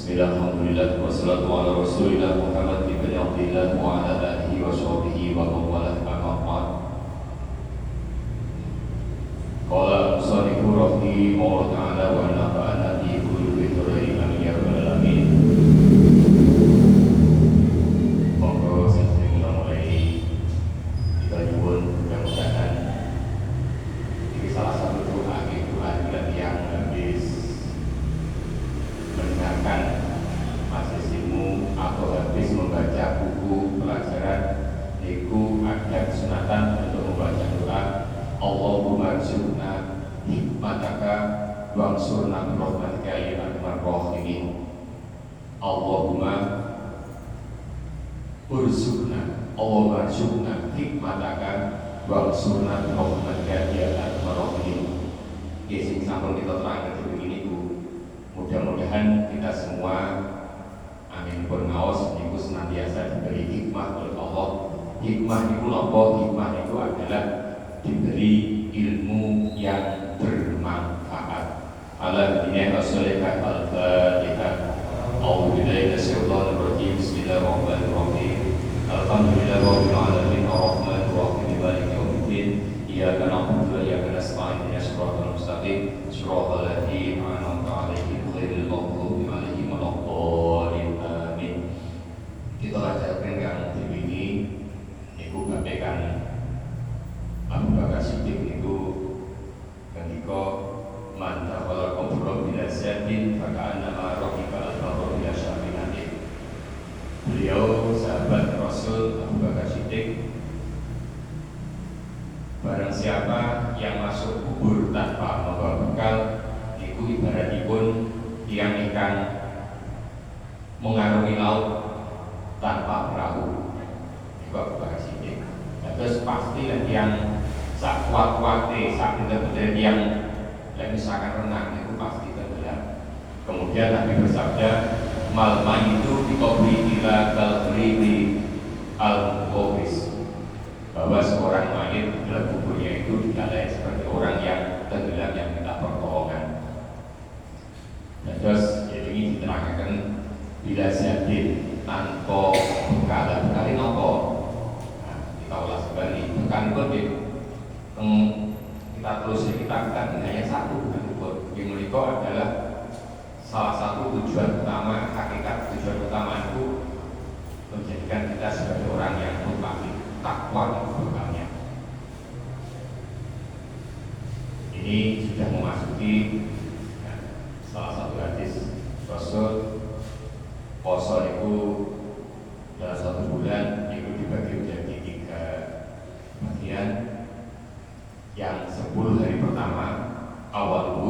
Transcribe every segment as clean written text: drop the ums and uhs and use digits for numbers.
Bismillah, alhamdulillah, wassalatu ala rasulillah Muhammad ibn Abdillah wa ala alihi wa sahbihi wa mawalah ama'ad. Qala musanifu rahimahullah ta'ala wa nafa'ana bi qulubi dhurri amin ya rabbal alamin. Monggo sing mulai kita nyuwun mudah-mudahan ini salah satu doa yang habis mendengarkan mahasiswimu atau habis membaca buku pelajaran niku ada kesunatan untuk membaca doa Allahumma rzuqna hikmataka wansurna bi rahmatika ya arhamar rahimin. Allahumma rzuqna hikmataka wansurna bi rahmatika ya arhamar rahimin. Sing sampun kita terangkan begini Bu. Mudah-mudahan kita semua amin pun ngaos niku senantiasa diberi hikmah oleh Allah. Hikmah itu apa? Hikmah itu adalah diberi ilmu yang bermanfaat. Ala dinina rasulika al-fatihah. A'udzubillahi minasyaitonir rajim. Bismillahirrahmanirrahim. Alhamdulillahirabbil alamin arrahmanir rahim maliki yaumiddin. Iyyaka na'budu wa iyyaka nasta'in ihdinas siratal mustaqim siratal ladzina an'amta 'alaihim ghairil maghdubi 'alaihim waladdallin amin. Kita ajarkan yang ini niku gampang Abu Bakar Siddiq niku ketika man taqala qabra bila sadin faka'anna ma raqiba al-qabra bila syafinatin. Beliau sahabat Rasul Abu Bakar Siddiq, barang siapa yang masuk kubur tanpa membawa bekal, itu ibaratipun tiang ikan mengarungi laut tanpa perahu. Itu Abu Bakar Siddiq. Terus pastilah yang sak kuat-kuatnya, sak bener-bener yang misalkan renang itu pasti tenggelam. Kemudian Nabi bersabda, mal itu dikobri ila kalbri al-muqawis, bahwa seorang mayit dalam kuburnya itu tidak seperti orang yang tenggelam yang minta pertolongan. Dan terus jadi ini diterangkan bila sadin tanpa bekal. Bekal ini apa? Nah, kita ulas kembali. Bekal itu kita terus kita hanya satu bukan yang menikah adalah salah satu tujuan utama, hakikat tujuan utama itu menjadikan kita sebagai orang yang mutakin takwa dan bekalnya. Ini sudah memasuki salah satu hadis Rasul, puasa itu dalam satu bulan itu dibagi menjadi 3 bagian. Yang 10 hari pertama awal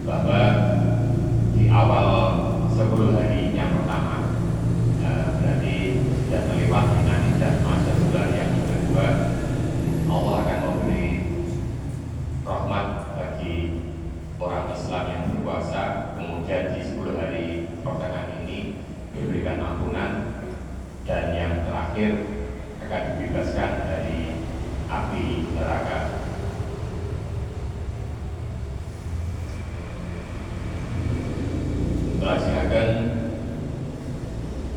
bahwa di awal 10 hari yang pertama berarti sudah melewati nanti dan masa bulan yang kedua, Allah akan memberi rahmat bagi orang Islam yang berpuasa. Kemudian di 10 hari pertengahan ini diberikan ampunan, dan yang terakhir akan dibebaskan dari api neraka. Silakan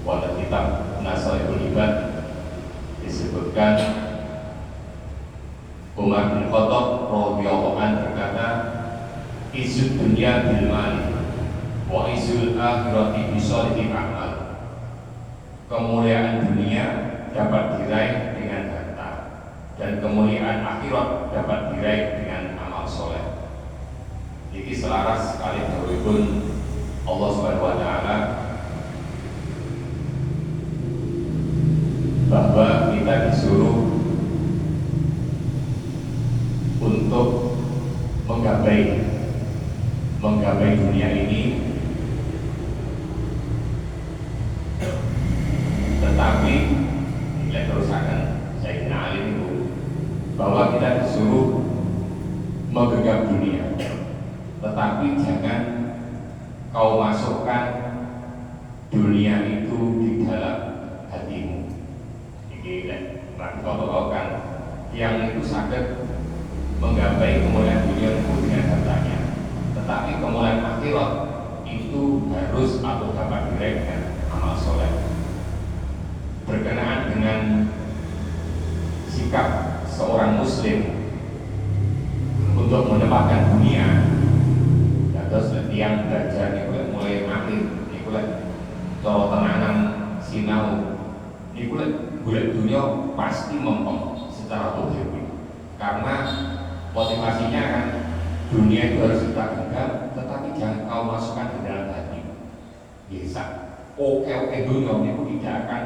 pada kitab Nasaihul Ibad disebutkan Umar bin Khattab radhiyallahu anhu berkata, izud dunya bil mali wa izul akhirati bisolihil amal. Kemuliaan dunia dapat diraih dengan harta, dan kemuliaan akhirat dapat diraih dengan amal soleh. Ini selaras sekali dawuhipun Allah Subhanahu wa taala bahwa kita disuruh untuk menggapai dunia ini, tetapi tidak terusakan saya kenalin itu bahwa kita disuruh menggenggam dunia, tetapi jangan kau masukkan dunia itu di dalam hatimu. Ini kalau kan yang itu sakit menggapai kemuliaan dunia itu dengan hartanya, tetapi kemuliaan akhirat itu harus atau dapat diraih dengan amal soleh. Berkenaan dengan sikap seorang muslim untuk menempatkan dunia, terus yang belajar ini mulai akhir, ini kalau tenangan sinau, ini bulan dunia pasti mempeng secara objektif, karena motivasinya kan dunia itu harus kita genggam, tetapi jangan kau masukkan ke dalam hati. Bisa oke dunia itu tidak akan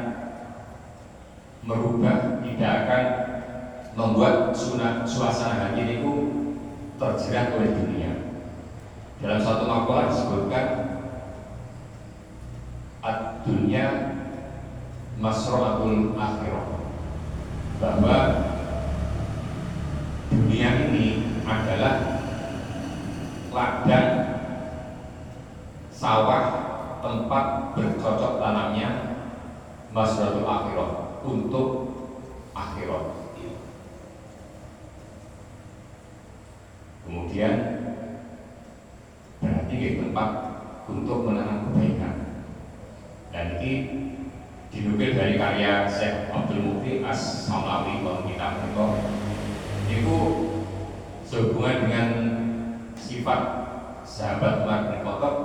merubah, tidak akan membuat suasana hati itu terjerat oleh dunia. Dalam satu makalah disebutkan ad-dunya masra'atul akhirah, bahwa dunia ini adalah ladang sawah, tempat bercocok tanamnya masra'atul akhirah, untuk akhirat. Kemudian berarti tempat untuk menanam kebaikan. Dan ini dinukil dari karya Syekh Abdul Muhyi As-Samawi, kalau kita mereka itu sehubungan dengan sifat sahabat Umar bin Khattab.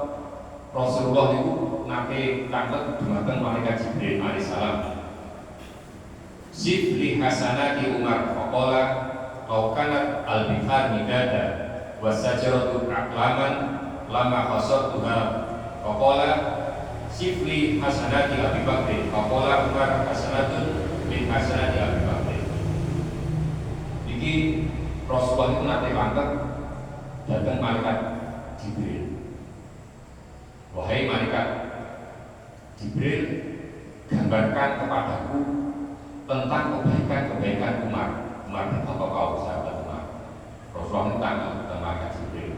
Rasulullah itu nanti tangkap dumateng malaikat Jibril alaihissalam, Sifli hasanati Umar faqala aukanat al-bihar midada wasajaratu aklaman lama khasartuha faqala Sifli hasanati Abi Bakr faqala Umar hasanatun min hasanati Abi Bakr. Iki Rasulullah itu nanti tangkap datang malaikat Jibril, wahai malaikat Jibril, gambarkan kepadaku tentang kebaikan Umar bin Khattab, kau sahabat Umar. Rasulullah tanya tentang malaikat Jibril,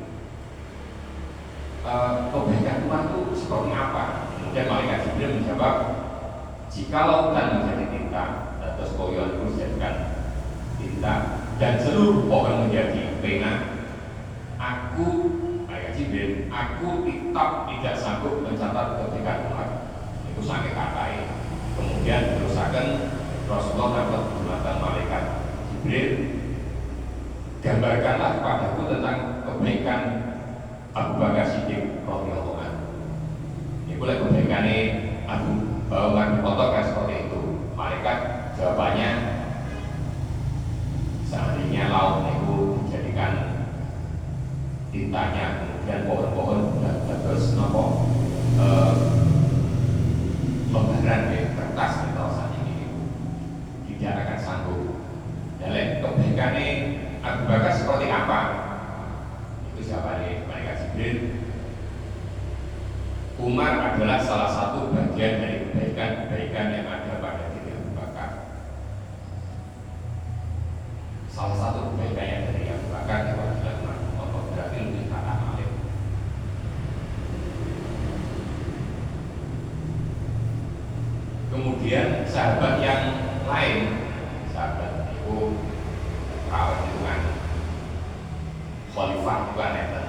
kebaikan Umar itu seperti apa? Kemudian malaikat Jibril menjawab, jika lautan menjadi tinta, terus koyon itu dijadikan tinta, dan seluruh pohon menjadi pena, malaikat Jibril, aku tidak sanggup mencatat kebaikan Umar. Itu sangat katai. Kemudian terusakan Rasulullah dapat mengatakan malaikat Jibril, gambarkanlah kepadaku tentang kebaikan Abu Bakar Siddiq radhiyallahu anhu. Ini boleh kebaikannya Abu Bakar bin Khattab kan seperti itu. Malaikat jawabannya, seandainya laut itu dijadikan tintanya, kemudian pohon-pohon terus lembaran kertas atau saat ini tidak akan sanggup. Dan kebaikannya Abu Bakar seperti apa? Itu jawabannya malaikat Jibril, Umar adalah salah satu bagian dari kebaikan yang ada pada diri Abu Bakar. Salah satu kebaikannya dari Abu Bakar itu adalah Umar, berarti lebih kata alim. Kemudian sahabat yang lain, sahabat itu kawan itu kan khalifah juga ada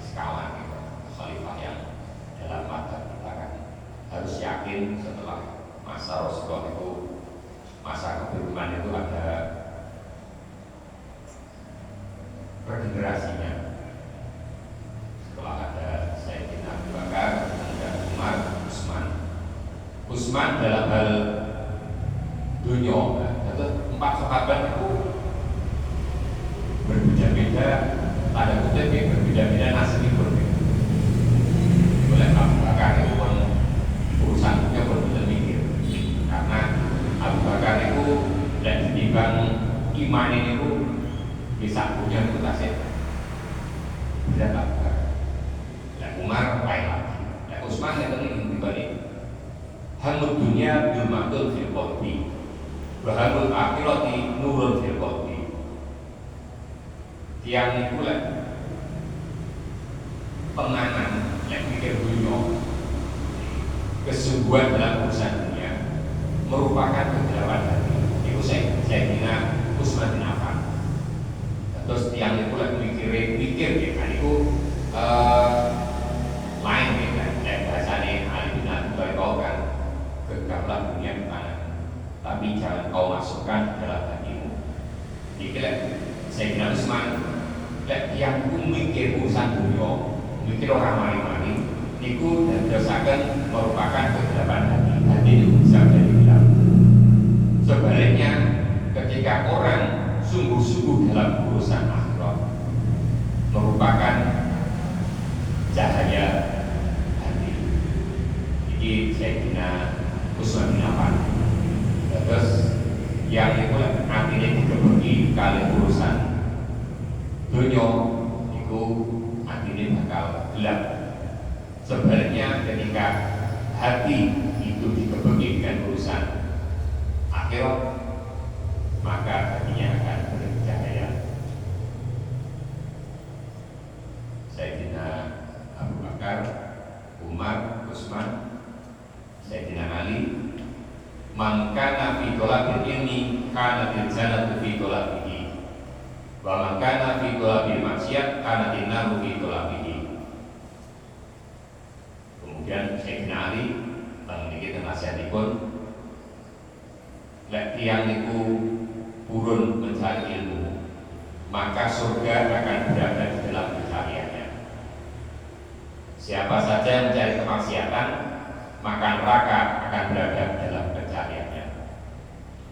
sekawan gitu. Khalifah yang dalam mata kita kan harus yakin setelah masa Rasulullah itu, masa keberiman itu ada regenerasinya. Setelah ada Sayyidina Abu Bakar, ada Umar, Utsman dalam hal dunia, empat sahabat itu berbeda-beda, tanda kutip berbeda-beda nasib berbeda. Oleh Abu Bakar itu pun urusannya berbeda mikir, karena Abu Bakar itu dan ditimbang iman ini itu bisa punya itu tasik bisa tak bareng. Lah Umar lain lagi. Lah Utsman yang ini dibalik. Hamud dunia bil ma'dul fil qalbi. Wa hamul akhirati nurun fil qalbi. Tiang niku lek penganan yang mikir dunia, kesungguhan dalam urusan dunia merupakan kegelapan hati. Itu saya kira Utsman bin Affan. Terus tiang itu lagi mikir ya kan itu lain ya kan. Bahasanya Ali bin Abi Thalib kan kegelapan dunia bukan, tapi jangan kau masukkan dalam hatimu. Jadi saya kira Utsman yang itu mikir urusan dunia, mikir orang mari-mari niku dirasakan merupakan kegelapan hati. Hati itu bisa menjadi gelap. Sebaliknya ketika orang sungguh-sungguh dalam urusan akhirat merupakan cahaya hati. Jadi Sayyidina Utsman bin Affan. Terus yang itu artinya dikebagi kali urusan dunia itu artinya bakal gelap. Sebaliknya ketika hati itu dikebagi dengan urusan akhirat, maka hatinya akan bercahaya. Sayyidina Abu Bakar, Umar, Utsman, Sayyidina Ali, man kana fi thalabil ilmi kana fil jannati fi thalabihi, wa man kana fi thalabil maksiat kana tinnaru fi thalabihi. Kemudian Sayyidina Ali memiliki nasihatipun, lek tiyang niku purun mencari ilmu, maka surga akan berada di dalam pencariannya. Siapa saja yang mencari kemaksiatan, maka neraka akan berada di dalam pencariannya.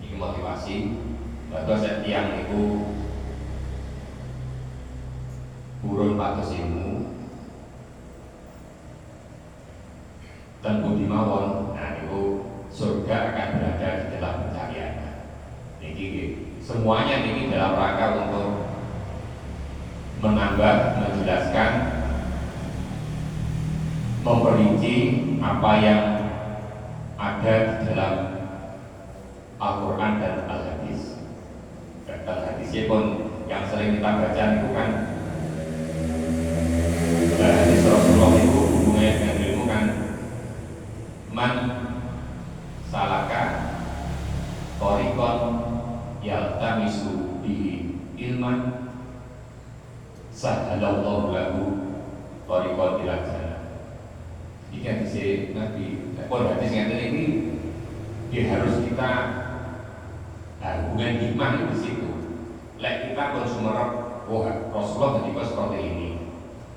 Ini motivasi. Bahwa setiap niku purun patus ilmu dan budi mawon, nah itu surga akan berada di dalam pencariannya. Ini semuanya ini dalam rangka untuk menambah, menjelaskan, memperinci apa yang ada di dalam Al-Quran dan Al-Hadis. Dan hadisnya pun yang sering kita baca itu kan hadis Rasulullah itu hubungannya dengan ilmu kan, man salaka thariqan yaltamisu bihi ilman sahalallahu lahu thariqan ilal jannah. Iki hadis Nabi. Kalau hadis ini harus kita hubungan hikmah di situ. Lek kita konsumer, Rasulullah ketika seperti ini,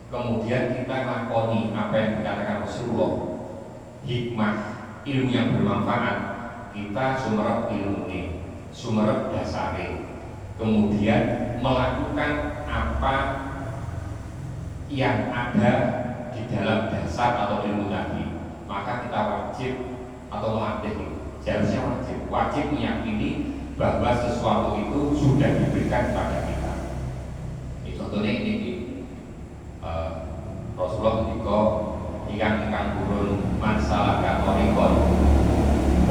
kemudian kita lakoni apa yang dikatakan Rasulullah, hikmah, ilmu yang bermanfaat, kita sumerep ilmu ini, sumerep dasare, kemudian melakukan apa yang ada di dalam dasar atau ilmu tadi, maka kita wajib atau melatih, seharusnya wajib meyakini bahwa sesuatu itu sudah diberikan kepada kita. Ini contohnya ini Rasulullah ketika ikan burun masalah katorikon,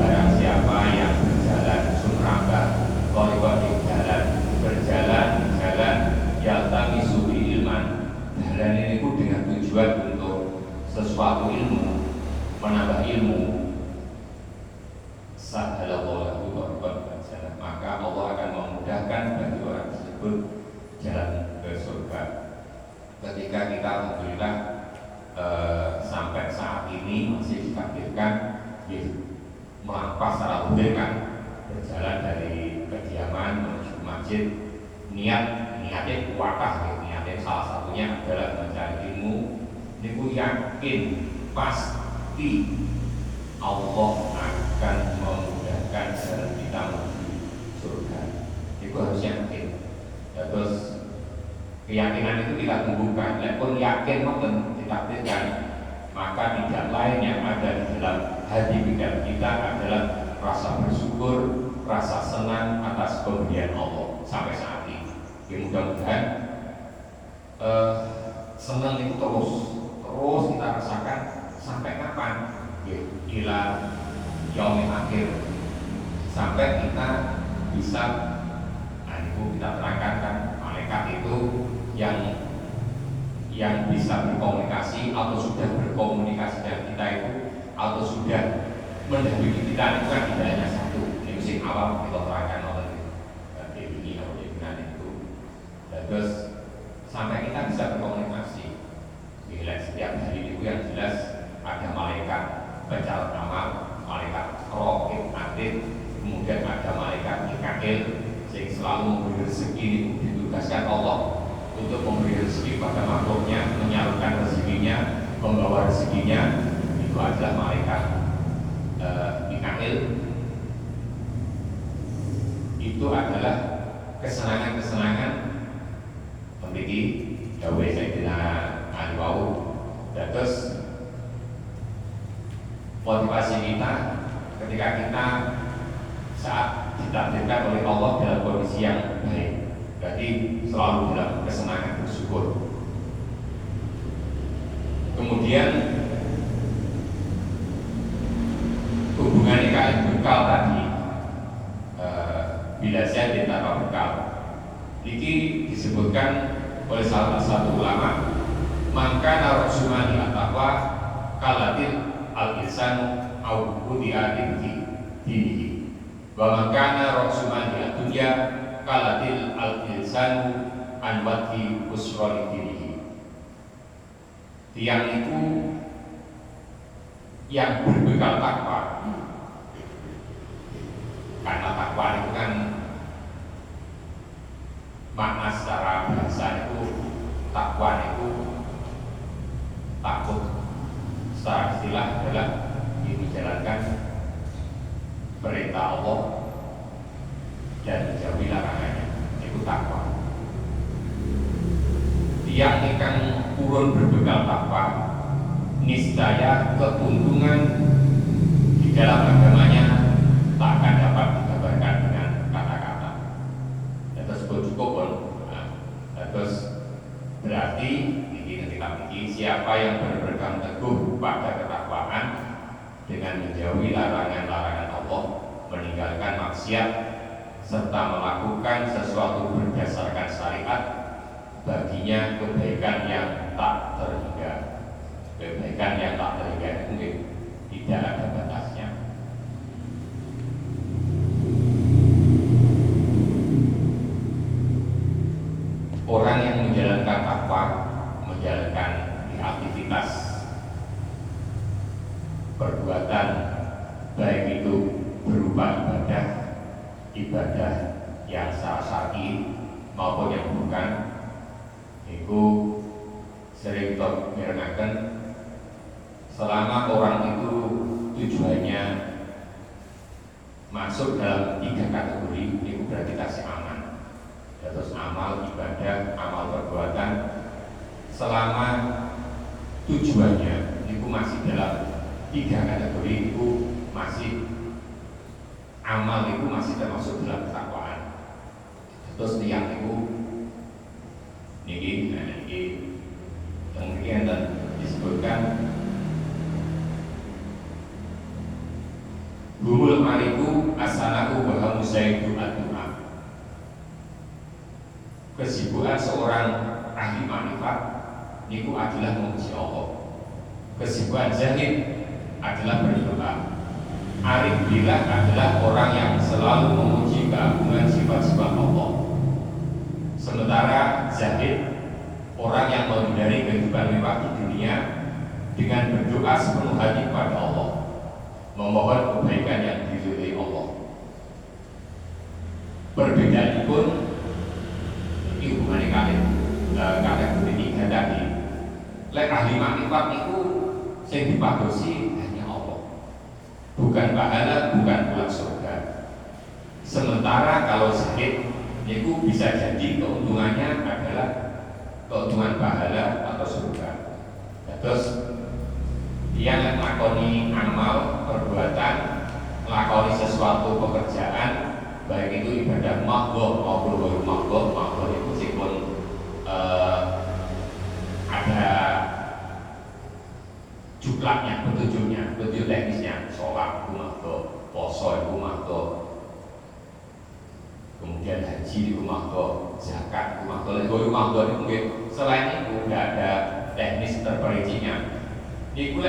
barang siapa yang berjalan sumrambah korikon di berjalan yaltami subi ilman, jalan ini pun dengan tujuan untuk sesuatu ilmu, menambah ilmu, sahalallahu korikon berjalan, maka Allah akan memudahkan bagi orang tersebut jalan ke surga. Ketika kita alhamdulillah sampai saat ini masih ditakdirkan melampaui secara budaya kan, berjalan dari kediaman menuju masjid, niatnya kuatah, niatnya salah satunya adalah mencari ilmu. Ini ku yakin pasti Allah akan memudahkan jalan kita menuju surga. Itu harus yakin. Terus keyakinan itu kita tumbuhkan. Walaupun yakin maupun ditakdirkan, maka tidak lain yang ada di dalam hati pikiran kita adalah rasa bersyukur, rasa senang atas pemberian Allah sampai saat ini. Mudah-mudahan seneng itu terus kita rasakan sampai kapan? Ila yaumil akhir, sampai kita bisa, nah itu kita terangkan kan, malaikat itu yang bisa berkomunikasi atau sudah berkomunikasi dengan kita itu atau sudah mendampingi kita itu kan tidak hanya satu. Ini sing awal kita terangkan oleh ini atau itu. Dan terus sampai kita bisa berkomunikasi. Bila setiap hari itu yang jelas ada malaikat pencatat amal, malaikat raqib atid, kemudian ada malaikat mikail yang selalu memberi rezeki, ditugaskan Allah untuk memberi rezeki pada makhluknya, menyalurkan rezekinya, membawa rezekinya. Itu adalah malaikat mikail. Itu adalah kesenangan-kesenangan memiliki dawe Sayyidina Ali wau. Dan terus motivasi kita ketika kita saat ditakdirkan oleh Allah dalam kondisi yang baik, berarti selalu dalam kesenangan, bersyukur. Kemudian hubungan IKN bekal tadi, bila saya ditambah bekal, ini disebutkan oleh salah satu ulama, maka narosumani ataqwa kalatil al-insanu au budiatin dinihi wa makana rasumani dunya kalatil al-insanu an wati usroni dinihi. Tiang itu yang berbekal takwa, karena takwa itu kan makna secara bahasa itu, takwa itu takut, secara istilah adalah menjalankan perintah Allah dan menjauhi larangannya, itu takwa. Tiang ikan purun berbekal takwa, niscaya keuntungan di dalam agamanya tak akan dapat digambarkan dengan kata-kata. Dan tersebut cukup pun. Terus berarti siapa yang berpegang teguh pada ketakwaan dengan menjauhi larangan-larangan Allah, meninggalkan maksiat, serta melakukan sesuatu berdasarkan syariat, baginya kebaikan yang tak terhingga. Kebaikan yang tak terhingga mungkin tidak ada batasnya. Orang yang menjalankan takwa, menjalankan aktivitas perbuatan, baik itu berupa ibadah yang syar'i maupun yang bukan, itu sering kita mengernakan selama orang itu tujuannya masuk dalam 3 kategori, itu berarti kasih aman. Terus amal ibadah, amal perbuatan, selama tujuannya itu masih dalam 3 kategori, itu masih amal, itu masih termasuk dalam ketakwaan. Terus tiang itu niki yang disebutkan humul mariku asanaku bahwa musaidu ad-du'a. Kesibukan seorang ahli manifat niku adalah memuji Allah. Kesibukan zahid adalah berdoa. Arif billah adalah orang yang selalu memuji keagungan sifat-sifat Allah. Sementara zahid, orang yang menghindari kehidupan mewah di dunia dengan berdoa sepenuh hati kepada Allah, memohon kebaikan yang diridhoi Allah. Perbedaan pun ini hubungannya kalian beri tadi. Lek ahli makrifat itu yang dipadosi hanya Allah, bukan pahala, bukan pulang surga. Sementara kalau sakit itu bisa jadi keuntungannya adalah keuntungan pahala atau surga. Terus dia melakoni amal perbuatan, melakoni sesuatu pekerjaan, baik itu ibadah makhluk maupun makhluk itu sipun ada jumlahnya, petunjuk teknisnya, sholat itu makdo, poso itu makdo, kemudian haji itu makdo, zakat itu makdo, itu makdo itu mungkin selain itu tidak ada teknis terperincinya. Ini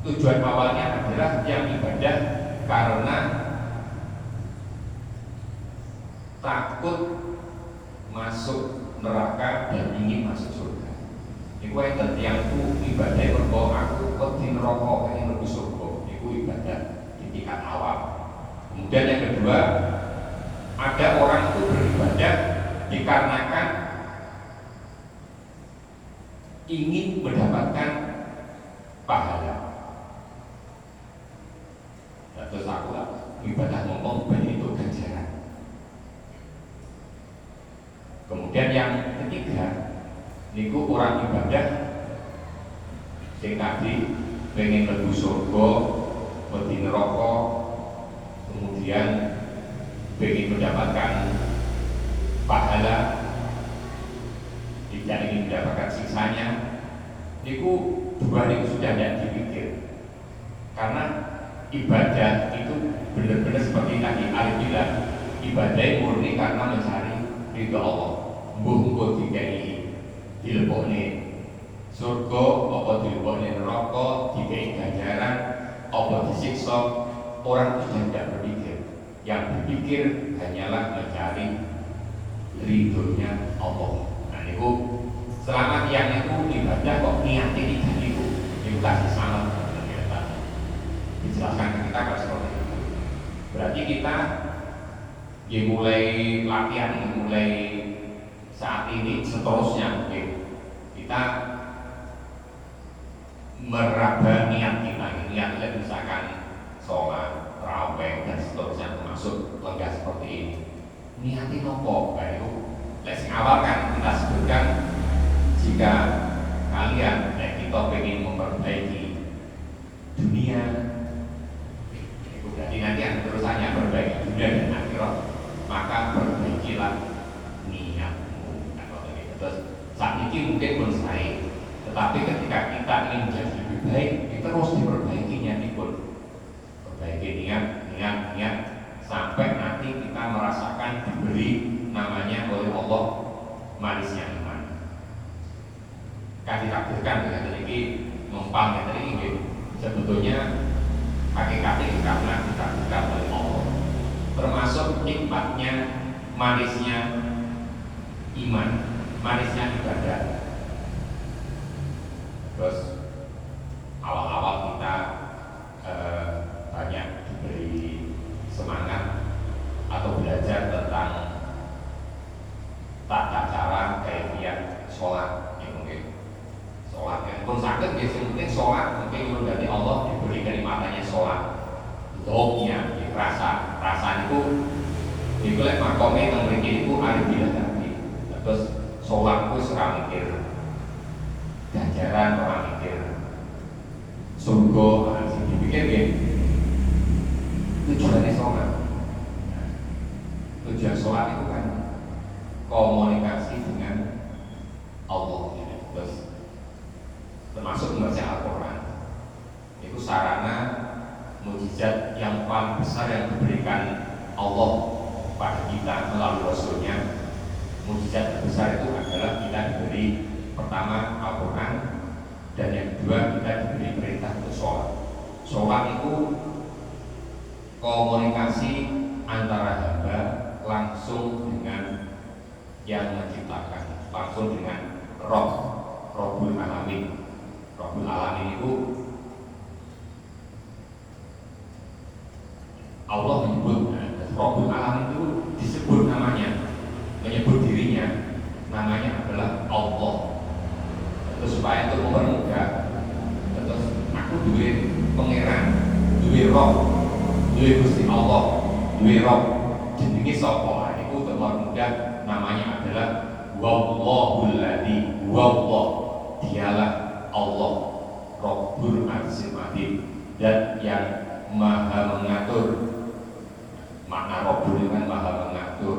tujuan awalnya adalah yang ibadah karena takut masuk neraka dan ingin masuk surga. Iku yang itu ibadah mergo aku wedi neraka pengen mlebu surga. Iku ibadah di tingkat awal. Kemudian yang kedua, ada orang itu beribadah dikarenakan ingin mendapatkan pahala. Terus aku lah ibadah ngomong banyak itu ganjaran. Kemudian yang ketiga, niku orang ibadah sing tadi pengen mlebu surga, wedi neraka, kemudian pengen mendapatkan pahala, tidak ingin mendapatkan sisanya. Niku dua niku sudah tidak dipikir, karena ibadah itu benar-benar seperti tadi Arif bilang, ibadah murni karena mencari ridho Allah. Mbuh dikai dilebokne surga apa dilebokne neraka, dikai ganjaran apa disiksa, orang itu tidak berpikir. Yang berpikir hanyalah mencari ridhonya Allah. Nah niku selama yang itu ibadah kok niat ini itu kasih salam. Dijelaskan ke kita kalau seperti itu. Berarti kita mulai latihan, mulai saat ini seterusnya kita meraba niat kita. Niat misalkan sholat, raweh dan seterusnya termasuk lenggah seperti ini. Niatin nopo baru. Lesing awal kan kita sebutkan jika kalian kita ingin memperbaiki dunia. Jadi nanti yang terusannya perbaiki dunia dan akhirat, maka perbaikilah niatmu. Terus saat ini mungkin pun saya, tetapi ketika kita ingin menjadi lebih baik, kita harus diperbaiki niat pun. Perbaiki niat sampai nanti kita merasakan diberi namanya oleh Allah manisnya iman. Kan ditakdirkan dengan ini mempang yang tadi ini sebetulnya hakikatnya karena ditakdirkan oleh Allah, termasuk nikmatnya manisnya iman, manisnya ibadah. Terus awal-awal kita banyak diberi semangat atau belajar tentang tata cara kaifiat sholat. Ya mungkin sholat yang pun sakit biasanya mungkin sholat mungkin dari Allah diberi kenikmatannya sholat, dognya rasa itu lek makomnya yang memiliki itu arif bila tadi. Terus sholat itu serang mikir ganjaran, orang mikir surga, dipikir tujuannya sholat. Tujuan sholat itu kan komunikasi dengan Allah. Terus termasuk membaca Al-Quran. Itu sarana mukjizat yang paling besar yang diberikan Allah pada kita melalui Rasulnya. Mukjizat terbesar itu adalah kita diberi pertama Al-Quran, dan yang kedua kita diberi perintah untuk sholat. Sholat itu komunikasi antara hamba langsung dengan yang menciptakan, langsung dengan Rabbul Alamin. Rabbul Alamin itu Allah menyebut, Rabbul Alamin itu disebut namanya, menyebut dirinya, namanya adalah Allah. Terus supaya itu mempermudah, terus aku duwe pangeran, duwe Rob, duwe Gusti Allah, duwe Rob, jenenge sapa? Itu untuk mempermudah, namanya adalah Wallahul Ladzi, Wallah, dialah Allah, Rabbul Arsyil Azim, dan yang maha mengatur. Makna Rabbul itu kan maha mengatur,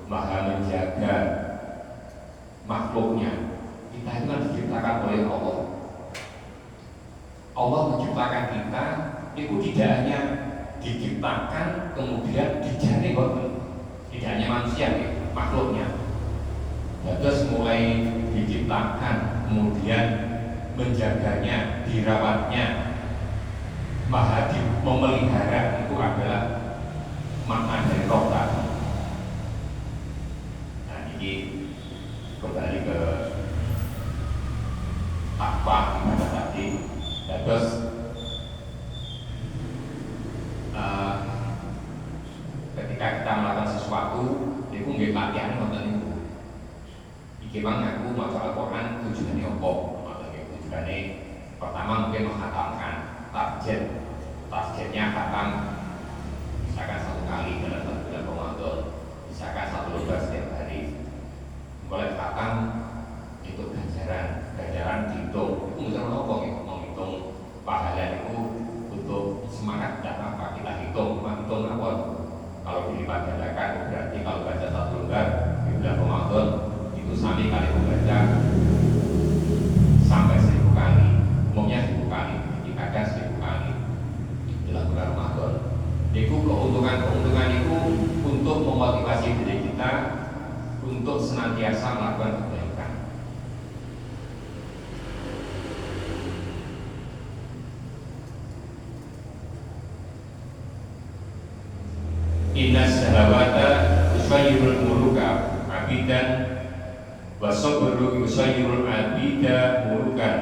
maha menjaga makhluknya. Kita itu kan diciptakan oleh Allah. Allah menciptakan kita itu tidak hanya diciptakan kemudian dijani tidak hanya manusia makhluknya. Terus mulai diciptakan kemudian menjaganya, dirawatnya, memelihara itu adalah makna dari roh tadi. Nah ini kembali ke apa ibadah tadi. Terus ketika kita melakukan sesuatu itu nggak latihan nonton itu. Iki mang aku maca Al-Qur'an tujuannya apa? Tujuannya pertama mungkin menghatamkan targetnya khatam misalkan 1 kali dalam 1 bulan Ramadan, misalkan 1 lembar setiap hari. Mulai khatam itu ganjaran dihitung. Itu misalnya apa? Menghitung pahala itu untuk semangat dan apa kita hitung apa? Kalau dilipat gandakan berarti kalau baca 1 lembar di bulan Ramadan itu sami kali membaca sampai 1000 kali, umumnya 1000 kali, kadang 1000 kali dalam bulan Ramadan. Itu keuntungan itu untuk memotivasi diri kita untuk senantiasa melakukan kebaikan. Inna syahawata yusayyirul muluka abidan wa sabru yusayyirul abida mulukan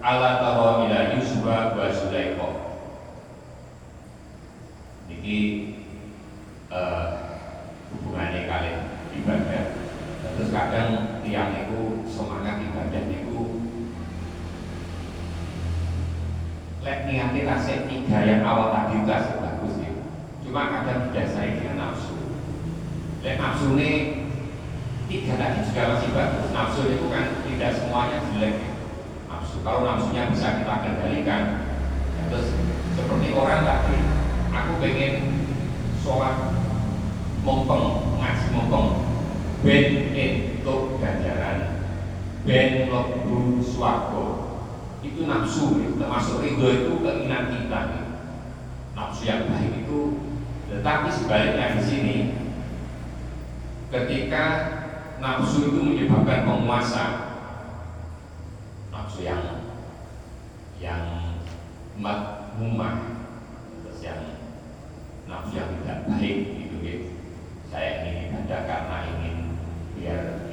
ala tara ila Yusuf wa Zulaikha. Niki hubungannya kalian ibadah. Terus kadang tiang itu semangat ibadah itu lek niatnya tasik 3 yang awal tadi itu asik bagus itu. Cuma kadang didasari dengan nafsu. Lek nafsu ini 3 tadi juga masih bagus. Nafsu itu kan tidak semuanya jelek. Nafsu, kalau nafsunya bisa kita kendalikan, terus seperti orang tadi, aku pengen sholat mompeng, ngaji mompeng, ben entuk ganjaran, ben mlebu swarga. Itu nafsu, termasuk ridho itu keinginan kita. Nafsu yang baik itu. Tetapi sebaliknya di sini, ketika nafsu itu menyebabkan penguasa, nafsu yang madmumah, terus yang nafsu yang tidak baik gitu gitu. Saya ingin ibadah karena ingin biar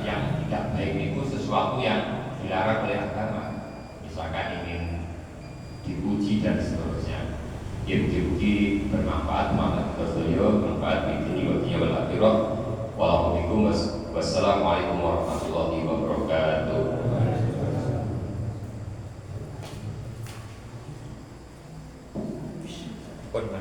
yang tidak baik itu sesuatu yang dilarang oleh agama. Misalkan ingin dipuji dan seterusnya. Mugi-mugi bermanfaat, bermanfaat di dunia wa dunia wal akhirah. Wassalamualaikum warahmatullahi wabarakatuh. Kok